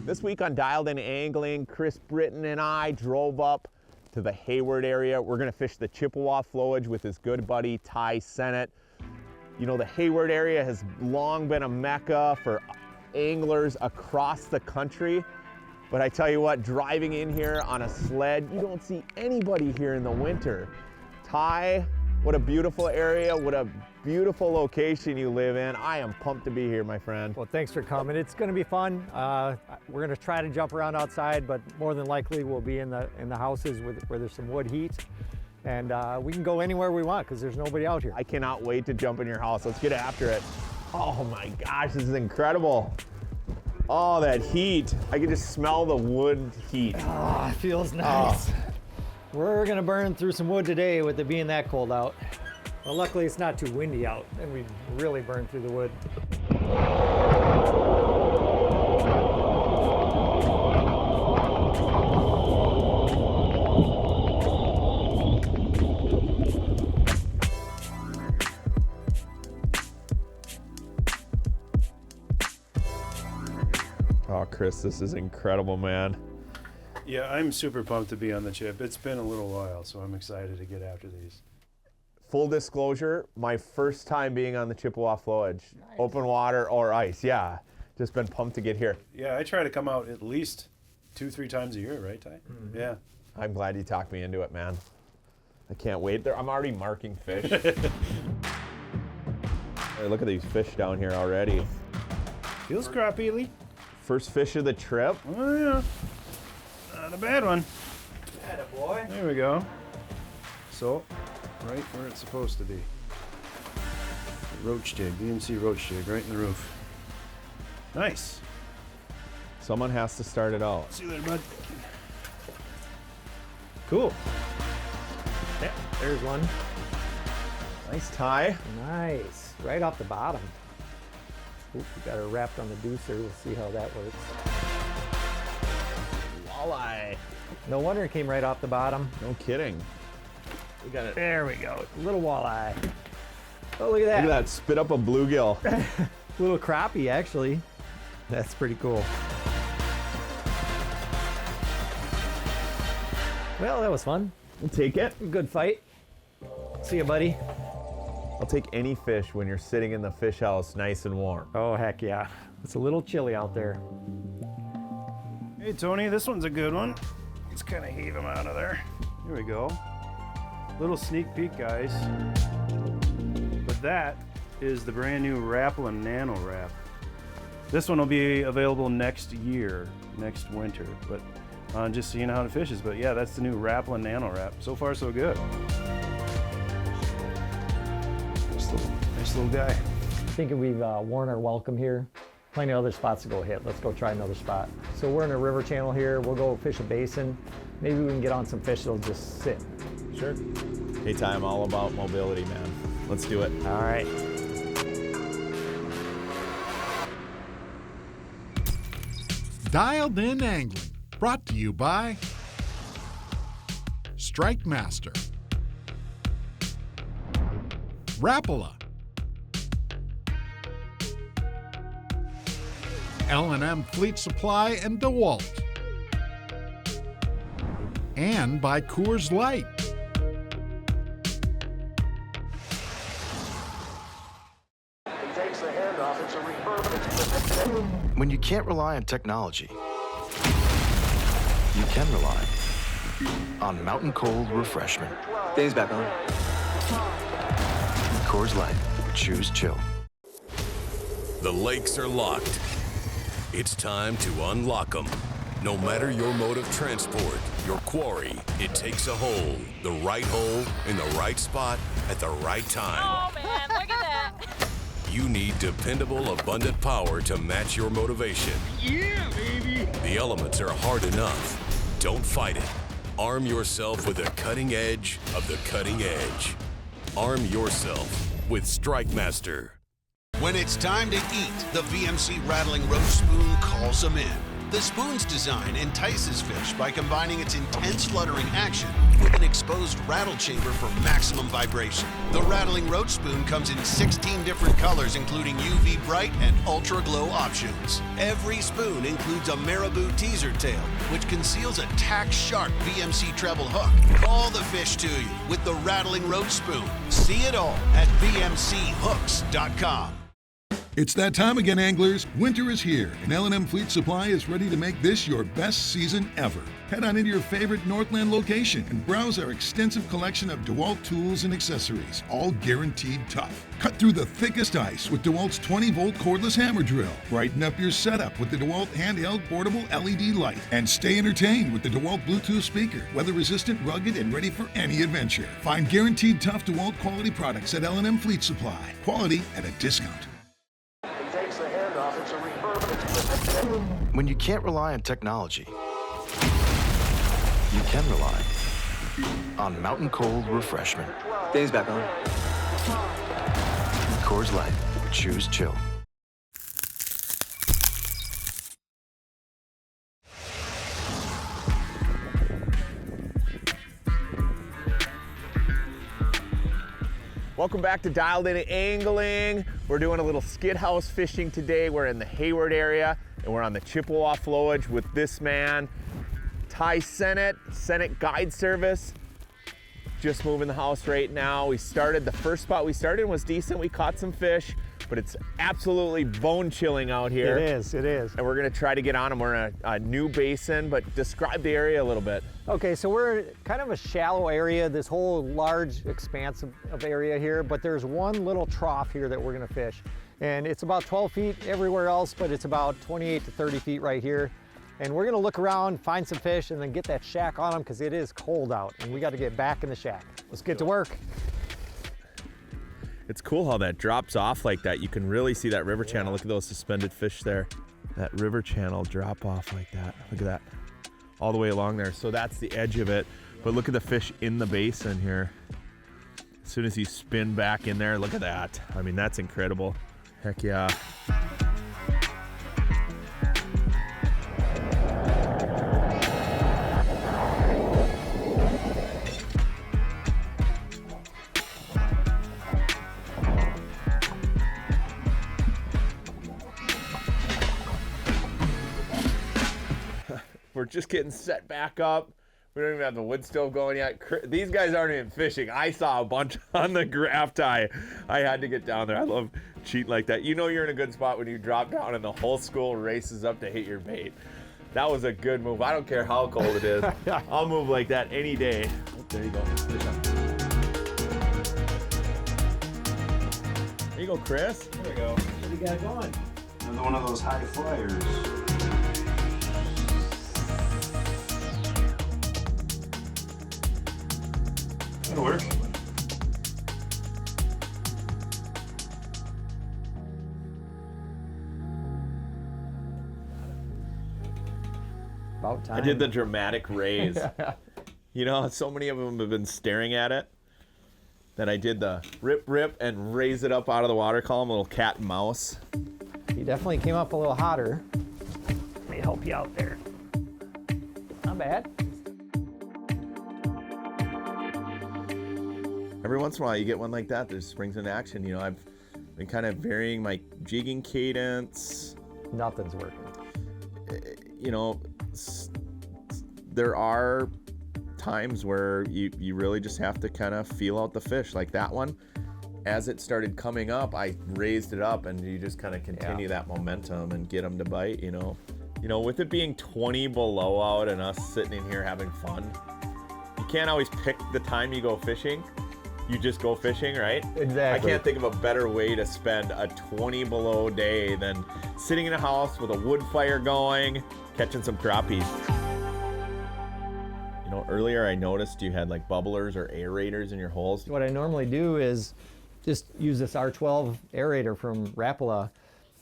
This week on Dialed In Angling, Chris Britton and I drove up to the Hayward area. We're gonna fish the Chippewa Flowage with his good buddy, Ty Sennett. You know, the Hayward area has long been a mecca for anglers across the country. But I tell you what, driving in here on a sled, you don't see anybody here in the winter. Ty, what a beautiful area, what a beautiful location you live in. I am pumped to be here, my friend. Well, thanks for coming. It's going to be fun. We're going to try to jump around outside, but more than likely we'll be in the houses where there's some wood heat. And we can go anywhere we want because there's nobody out here. I cannot wait to jump in your house. Let's get after it. Oh my gosh, this is incredible. Oh, that heat. I can just smell the wood heat. Oh, it feels nice. Oh. We're gonna burn through some wood today with it being that cold out. Well, luckily it's not too windy out, and we really burn through the wood. Oh, Chris, this is incredible, man. Yeah, I'm super pumped to be on the Chip. It's been a little while, so I'm excited to get after these. Full disclosure, my first time being on the Chippewa Flowage. Nice. Open water or ice, yeah. Just been pumped to get here. Yeah, I try to come out at least 2-3 times a year, right, Ty? Mm-hmm. Yeah. I'm glad you talked me into it, man. I can't wait. I'm already marking fish. Hey, look at these fish down here already. Feels crappie. First fish of the trip. Oh, yeah. Not a bad one. Attaboy. There we go. So, right where it's supposed to be. Roach jig, BMC roach jig, right in the roof. Nice. Someone has to start it out. See you later, bud. Cool. Yeah, there's one. Nice tie. Nice. Right off the bottom. Oop, we got her wrapped on the deucer. We'll see how that works. Walleye. No wonder it came right off the bottom. No kidding. We got it. There we go. Little walleye. Oh, look at that. Look at that. Spit up a bluegill. Little crappie, actually. That's pretty cool. Well, that was fun. We'll take it. Good fight. See you, buddy. I'll take any fish when you're sitting in the fish house nice and warm. Oh, heck yeah. It's a little chilly out there. Hey, Tony, this one's a good one. Let's kind of heave him out of there. Here we go. Little sneak peek, guys. But that is the brand new Rapala Nano Rap. This one will be available next year, next winter, but just seeing how it fishes. But yeah, that's the new Rapala Nano Rap. So far, so good. Nice little guy. Thinking we've worn our welcome here. Plenty of other spots to go hit. Let's go try another spot. So we're in a river channel here. We'll go fish a basin. Maybe we can get on some fish that'll just sit. Sure. Hey, Ty, I'm all about mobility, man. Let's do it. All right. Dialed In Angling, brought to you by Strike Master, Rapala, L&M Fleet Supply and DeWalt, and by Coors Light. When you can't rely on technology, you can rely on Mountain Cold Refreshment. Dave's back on. Coors Light. Choose chill. The lakes are locked. It's time to unlock them. No matter your mode of transport, your quarry, it takes a hole, the right hole, in the right spot, at the right time. Oh man, look at that. You need dependable, abundant power to match your motivation. Yeah, baby! The elements are hard enough. Don't fight it. Arm yourself with the cutting edge of the cutting edge. Arm yourself with Strike Master. When it's time to eat, the VMC Rattling Roast Spoon calls them in. The spoon's design entices fish by combining its intense fluttering action with an exposed rattle chamber for maximum vibration. The rattling roach spoon comes in 16 different colors, including UV bright and ultra glow options. Every spoon includes a marabou teaser tail, which conceals a tack-sharp VMC treble hook. Call the fish to you with the rattling roach spoon. See it all at vmchooks.com. It's that time again, anglers. Winter is here, and L&M Fleet Supply is ready to make this your best season ever. Head on into your favorite Northland location and browse our extensive collection of DeWalt tools and accessories, all guaranteed tough. Cut through the thickest ice with DeWalt's 20-volt cordless hammer drill. Brighten up your setup with the DeWalt handheld portable LED light. And stay entertained with the DeWalt Bluetooth speaker, weather-resistant, rugged, and ready for any adventure. Find guaranteed tough DeWalt quality products at L&M Fleet Supply. Quality at a discount. When you can't rely on technology, you can rely on Mountain Cold Refreshment. Dave's back on. Coors Light. Choose chill. Welcome back to Dialed In Angling. We're doing a little skid house fishing today. We're in the Hayward area and we're on the Chippewa Flowage with this man, Ty Sennett, Sennett Guide Service. Just moving the house right now. The first spot we started was decent. We caught some fish, but it's absolutely bone chilling out here. It is. And we're gonna try to get on them. We're in a new basin, but describe the area a little bit. Okay, so we're in kind of a shallow area, this whole large expanse of area here, but there's one little trough here that we're gonna fish. And it's about 12 feet everywhere else, but it's about 28 to 30 feet right here. And we're gonna look around, find some fish, and then get that shack on them because it is cold out and we gotta get back in the shack. Let's get to work. It's cool how that drops off like that. You can really see that river channel. Look at those suspended fish there. That river channel drop off like that. Look at that. All the way along there. So that's the edge of it. But look at the fish in the basin here. As soon as you spin back in there, look at that. I mean, that's incredible. Heck yeah. We're just getting set back up. We don't even have the wood stove going yet. These guys aren't even fishing. I saw a bunch on the graph tie. I had to get down there. I love cheating like that. You know you're in a good spot when you drop down and the whole school races up to hit your bait. That was a good move. I don't care how cold it is. I'll move like that any day. Oh, there you go. There you go, Chris. There we go. What do you got going? Another one of those high flyers. That'll work. About time. I did the dramatic raise. You know, so many of them have been staring at it that I did the rip and raise it up out of the water column, a little cat and mouse. You definitely came up a little hotter. Let me help you out there. Not bad. Every once in a while you get one like that springs into action. You know, I've been kind of varying my jigging cadence. Nothing's working. You know, there are times where you really just have to kind of feel out the fish. Like that one, as it started coming up, I raised it up and you just kind of continue that momentum and get them to bite, you know. You know, with it being 20 below out and us sitting in here having fun, you can't always pick the time you go fishing. You just go fishing, right? Exactly. I can't think of a better way to spend a 20 below day than sitting in a house with a wood fire going, catching some crappies. You know, earlier I noticed you had like bubblers or aerators in your holes. What I normally do is just use this R12 aerator from Rapala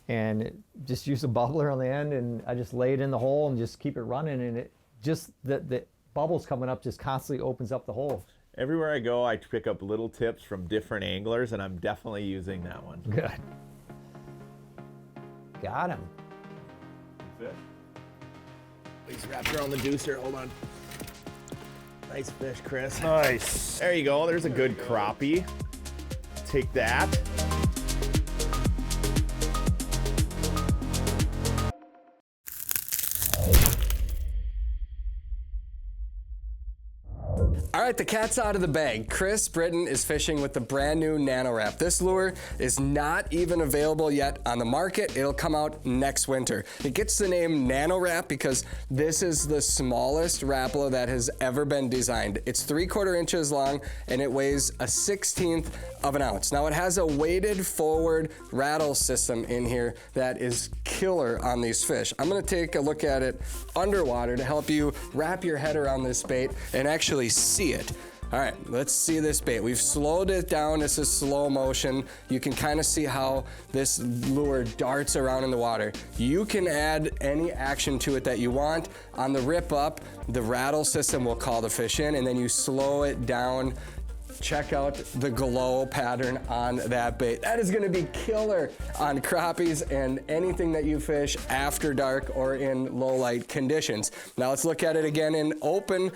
and just use a bubbler on the end, and I just lay it in the hole and just keep it running, and it just the bubbles coming up just constantly opens up the hole. Everywhere I go, I pick up little tips from different anglers, and I'm definitely using that one. Good. Got him. Fish? He's wrapped around the deucer. Hold on. Nice fish, Chris. Nice. There you go. There's a good crappie. Take that. All right, the cat's out of the bag. Chris Britton is fishing with the brand new Nano Rap. This lure is not even available yet on the market. It'll come out next winter. It gets the name Nano Rap because this is the smallest Rapala that has ever been designed. It's 3/4 inches long and it weighs a 1/16 of an ounce. Now it has a weighted forward rattle system in here that is killer on these fish. I'm gonna take a look at it underwater to help you wrap your head around this bait and actually see it. All right, let's see this bait. We've slowed it down. This is slow motion. You can kind of see how this lure darts around in the water. You can add any action to it that you want. On the rip up, the rattle system will call the fish in, and then you slow it down. Check out the glow pattern on that bait. That is gonna be killer on crappies and anything that you fish after dark or in low light conditions. Now let's look at it again in open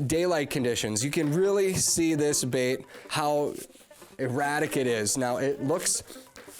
daylight conditions. You can really see this bait, how erratic it is. Now it looks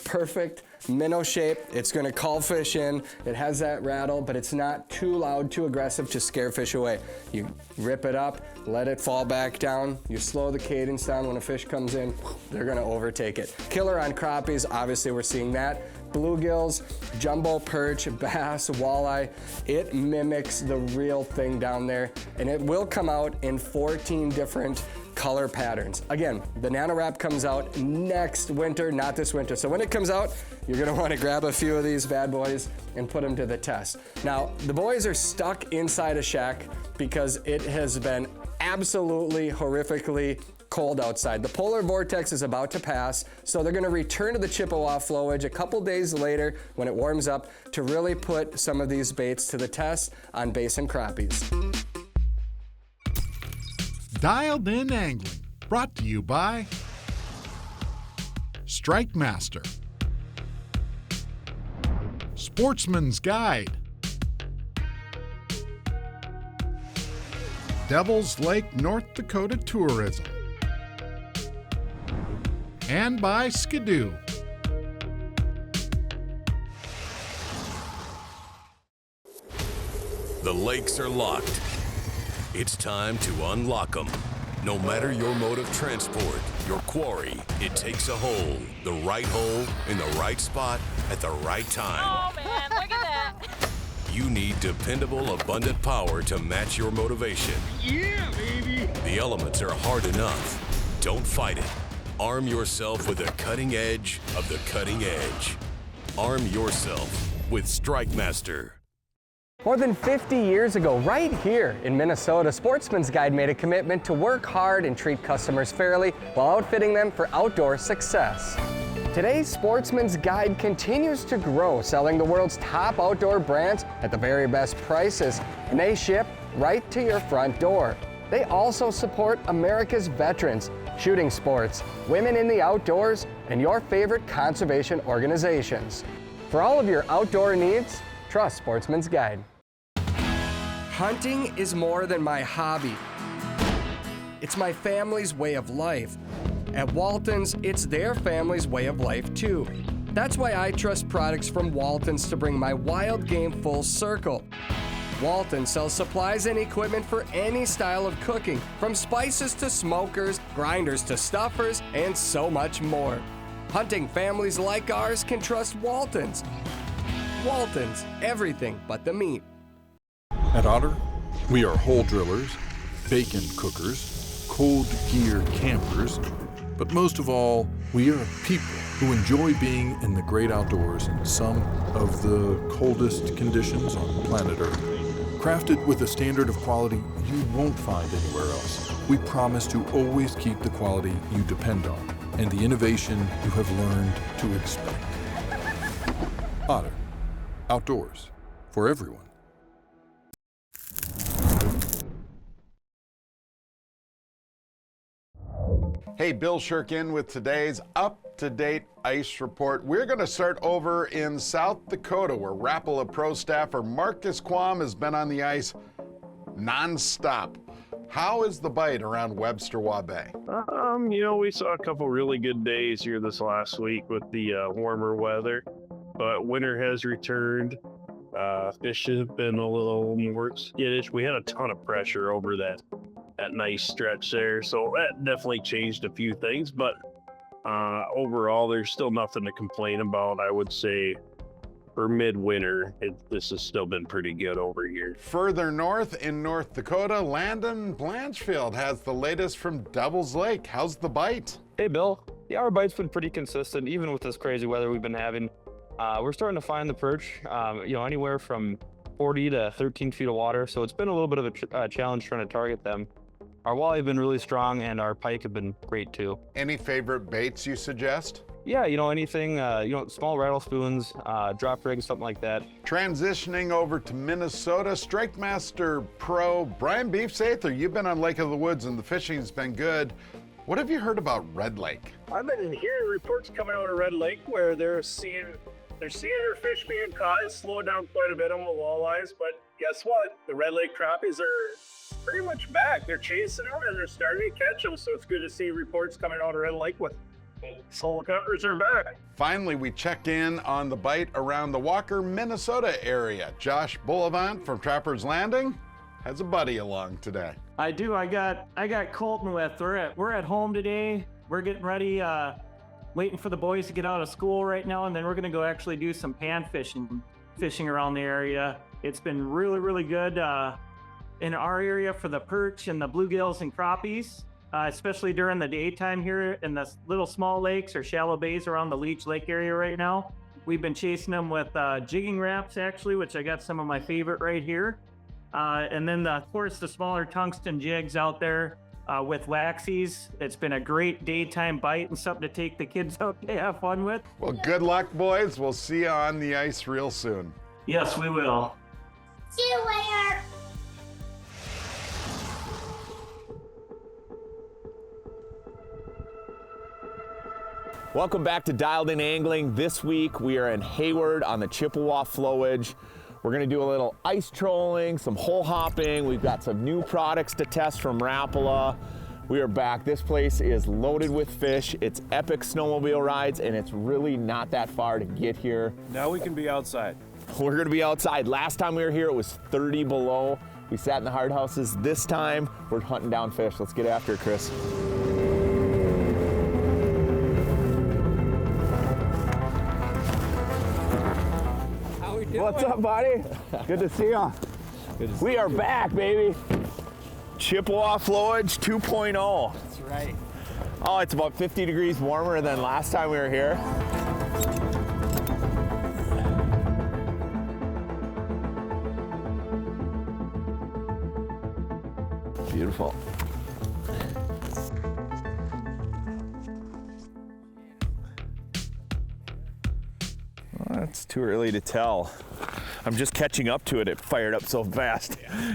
perfect, minnow shape. It's gonna call fish in. It has that rattle, but it's not too loud, too aggressive to scare fish away. You rip it up, let it fall back down. You slow the cadence down. When a fish comes in, they're gonna overtake it. Killer on crappies, obviously we're seeing that. Bluegills, jumbo perch, bass, walleye. It mimics the real thing down there, and it will come out in 14 different color patterns. Again, the Nano Rap comes out next winter, not this winter. So when it comes out, you're gonna wanna grab a few of these bad boys and put them to the test. Now, the boys are stuck inside a shack because it has been absolutely horrifically cold outside. The polar vortex is about to pass, so they're gonna return to the Chippewa Flowage a couple days later when it warms up to really put some of these baits to the test on basin crappies. Dialed In Angling, brought to you by Strike Master, Sportsman's Guide, Devil's Lake, North Dakota Tourism, and by Skidoo. The lakes are locked. It's time to unlock them. No matter your mode of transport, your quarry, it takes a hole. The right hole in the right spot at the right time. Oh man, look at that. You need dependable, abundant power to match your motivation. Yeah, baby! The elements are hard enough. Don't fight it. Arm yourself with the cutting edge of the cutting edge. Arm yourself with Strike Master. More than 50 years ago, right here in Minnesota, Sportsman's Guide made a commitment to work hard and treat customers fairly while outfitting them for outdoor success. Today, Sportsman's Guide continues to grow, selling the world's top outdoor brands at the very best prices, and they ship right to your front door. They also support America's veterans, shooting sports, women in the outdoors, and your favorite conservation organizations. For all of your outdoor needs, trust Sportsman's Guide. Hunting is more than my hobby. It's my family's way of life. At Walton's, it's their family's way of life too. That's why I trust products from Walton's to bring my wild game full circle. Walton sells supplies and equipment for any style of cooking, from spices to smokers, grinders to stuffers, and so much more. Hunting families like ours can trust Walton's. Walton's, everything but the meat. At Otter, we are hole drillers, bacon cookers, cold gear campers, but most of all, we are people who enjoy being in the great outdoors in some of the coldest conditions on planet Earth. Crafted with a standard of quality you won't find anywhere else, we promise to always keep the quality you depend on and the innovation you have learned to expect. Otter, outdoors, for everyone. Hey, Bill Shirkin with today's up-to-date ice report. We're going to start over in South Dakota, where Rapala Pro staffer Marcus Quam has been on the ice non-stop. How is the bite around Webster-Waugh Bay? You know, we saw a couple really good days here this last week with the warmer weather, but winter has returned. Fish have been a little more skittish. We had a ton of pressure over that nice stretch there, so that definitely changed a few things, but overall there's still nothing to complain about. I would say for midwinter, this has still been pretty good over here. Further north in North Dakota, Landon Blanchfield has the latest from Devil's Lake. How's the bite? Hey, Bill. Yeah, our bite's been pretty consistent, even with this crazy weather we've been having. We're starting to find the perch, you know, anywhere from 40 to 13 feet of water, so it's been a little bit of a challenge trying to target them. Our walleye have been really strong, and our pike have been great too. Any favorite baits you suggest? Yeah, you know, anything, you know, small rattle spoons, drop rigs, something like that. Transitioning over to Minnesota, Strike Master Pro Brian Beefsather, you've been on Lake of the Woods and the fishing's been good. What have you heard about Red Lake? I've been hearing reports coming out of Red Lake where they're seeing their fish being caught. It's slowed down quite a bit on the walleyes, but guess what? The Red Lake crappies are pretty much back. They're chasing them and they're starting to catch them, so it's good to see reports coming out of Red Lake with soul cutters are back. Finally, we check in on the bite around the Walker, Minnesota area. Josh Bullivant from Trapper's Landing has a buddy along today. I do. I got Colton with. We're at home today. We're getting ready, waiting for the boys to get out of school right now, and then we're gonna go actually do some pan fishing around the area. It's been really, really good in our area for the perch and the bluegills and crappies. Especially during the daytime here in the little small lakes or shallow bays around the Leech Lake area right now. We've been chasing them with jigging wraps actually, which I got some of my favorite right here. And then of course the smaller tungsten jigs out there with waxies. It's been a great daytime bite and something to take the kids out to have fun with. Well, good luck, boys. We'll see you on the ice real soon. Yes, we will. See you later. Welcome back to Dialed In Angling. This week we are in Hayward on the Chippewa Flowage. We're gonna do a little ice trolling, some hole hopping. We've got some new products to test from Rapala. We are back. This place is loaded with fish. It's epic snowmobile rides, and it's really not that far to get here. Now we can be outside. We're gonna be outside. Last time we were here, it was 30 below. We sat in the hard houses. This time, we're hunting down fish. Let's get after it, Chris. What's up, buddy? Good to see you. We are back, baby. Chippewa Flowage 2.0. That's right. Oh, it's about 50 degrees warmer than last time we were here. Beautiful. Well, it's too early to tell. I'm just catching up to it. It fired up so fast. I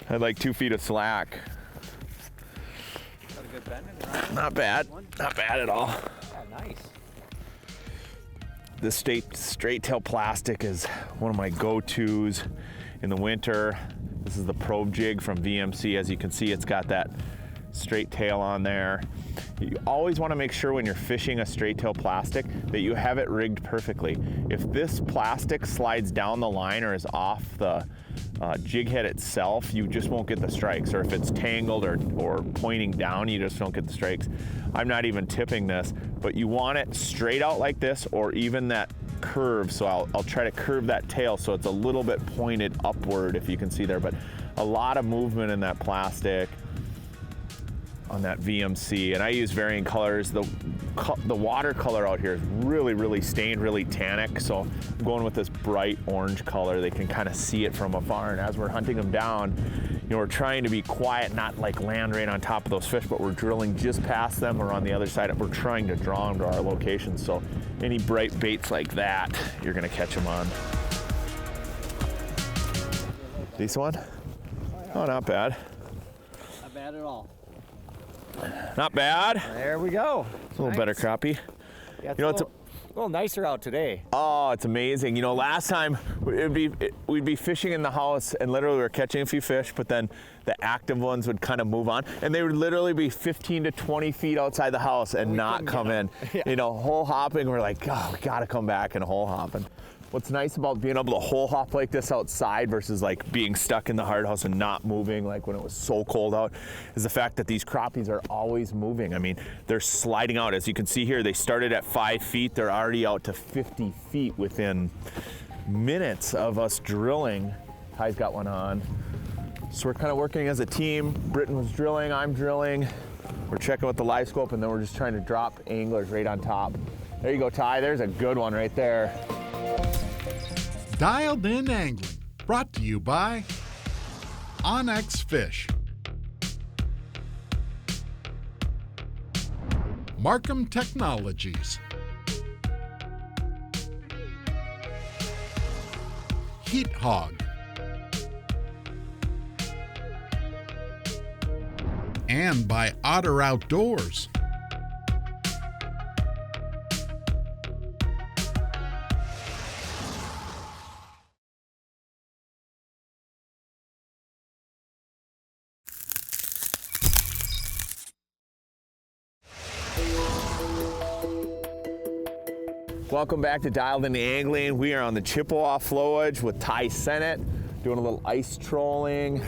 had like 2 feet of slack. Got a good bend in it, right? Not bad. Not bad at all. Yeah, nice. This straight tail plastic is one of my go-tos in the winter. This is the probe jig from VMC. As you can see, it's got that straight tail on there. You always want to make sure when you're fishing a straight tail plastic that you have it rigged perfectly. If this plastic slides down the line or is off the jig head itself, you just won't get the strikes. Or if it's tangled or pointing down, you just don't get the strikes. I'm not even tipping this, but you want it straight out like this, or even that curve. So I'll try to curve that tail so it's a little bit pointed upward, if you can see there, but a lot of movement in that plastic on that VMC. And I use varying colors. The watercolor out here is really, really stained, really tannic. So I'm going with this bright orange color. They can kind of see it from afar. And as we're hunting them down, you know, we're trying to be quiet, not like land right on top of those fish, but we're drilling just past them or on the other side. We're trying to draw them to our location. So any bright baits like that, you're gonna catch them on. Decent one? Oh, not bad. Not bad at all. Not bad. There we go. It's a little better crappie. Yeah, it's You know, a little nicer out today. Oh, it's amazing. You know, last time we'd be fishing in the house and literally we were catching a few fish, but then the active ones would kind of move on and they would literally be 15 to 20 feet outside the house and not come in. Yeah. You know, hole hopping, we're like, oh, we gotta come back and hole hopping. What's nice about being able to hole hop like this outside versus like being stuck in the hard house and not moving like when it was so cold out is the fact that these crappies are always moving. I mean, they're sliding out. As you can see here, they started at 5 feet. They're already out to 50 feet within minutes of us drilling. Ty's got one on. So we're kind of working as a team. Britton was drilling, I'm drilling. We're checking with the live scope and then we're just trying to drop anglers right on top. There you go, Ty. There's a good one right there. Dialed In Angling, brought to you by Onyx Fish, Markham Technologies, Heat Hog, and by Otter Outdoors. Welcome back to Dialed In Angling. We are on the Chippewa Flowage with Ty Sennett, doing a little ice trolling.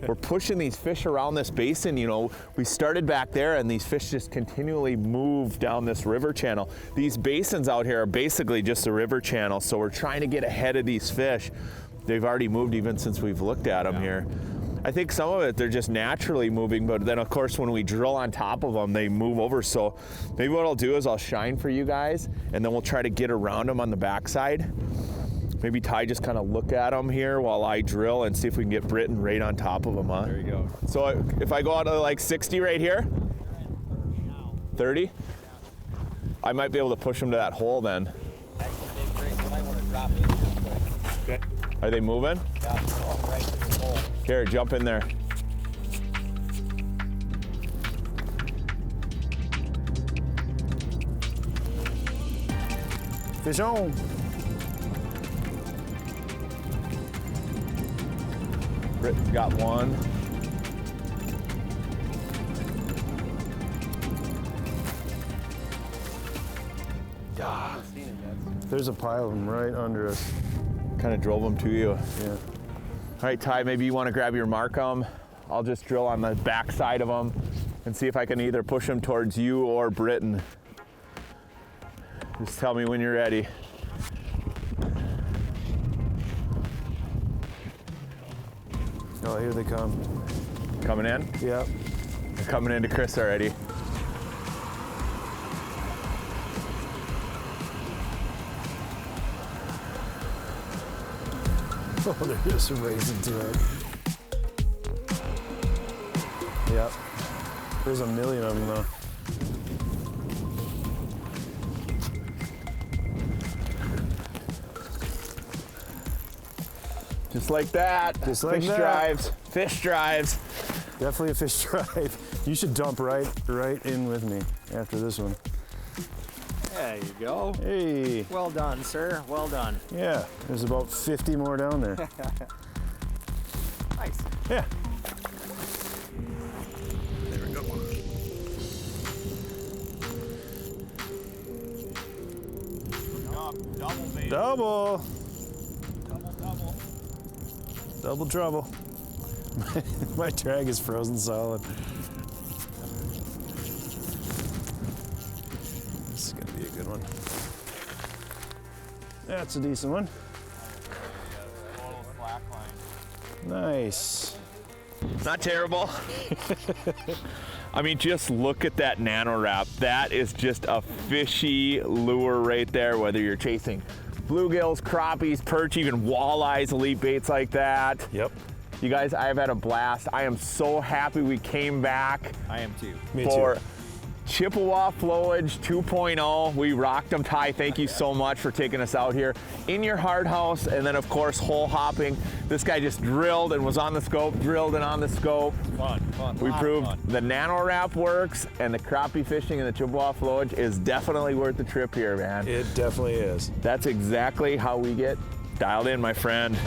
We're pushing these fish around this basin. You know, we started back there and these fish just continually move down this river channel. These basins out here are basically just a river channel, so we're trying to get ahead of these fish. They've already moved even since we've looked at them here. I think some of it, they're just naturally moving, but then of course when we drill on top of them, they move over. So maybe what I'll do is I'll shine for you guys and then we'll try to get around them on the backside. Maybe Ty just kind of look at them here while I drill and see if we can get Britton right on top of them, huh? There you go. So if I go out to like 60 right here, 30, I might be able to push them to that hole then. Okay. Are they moving? Yeah, right to the hole. Here, jump in there. Fish on. Britton's got one. There's a pile of them right under us. Kind of drove them to you. Yeah. All right, Ty, maybe you want to grab your markham. I'll just drill on the back side of them and see if I can either push them towards you or Britton. Just tell me when you're ready. Oh, here they come. Coming in? Yep. They're coming into Chris already. Oh, they're just racing to it. Yep. There's a million of them though. Just like that. Just like fish that. drives. Fish drives. Definitely a fish drive. You should dump right in with me after this one. There you go. Hey. Well done, sir. Well done. Yeah, there's about 50 more down there. Nice. Yeah. There we go. Double, baby. Double. Double trouble. My drag is frozen solid. This is gonna be a good one. That's a decent one. Nice. Not terrible. I mean, just look at that Nano Rap. That is just a fishy lure right there, whether you're chasing bluegills, crappies, perch, even walleyes, elite baits like that. Yep. You guys, I have had a blast. I am so happy we came back. I am too. Me for too. Chippewa Flowage 2.0. We rocked them, Ty. Thank you so much for taking us out here in your hard house, and then of course hole hopping. This guy just drilled and was on the scope, drilled and on the scope. Fun. We proved the Nano Rap works, and the crappie fishing in the Chippewa Flowage is definitely worth the trip here, man. It definitely is. That's exactly how we get dialed in, my friend.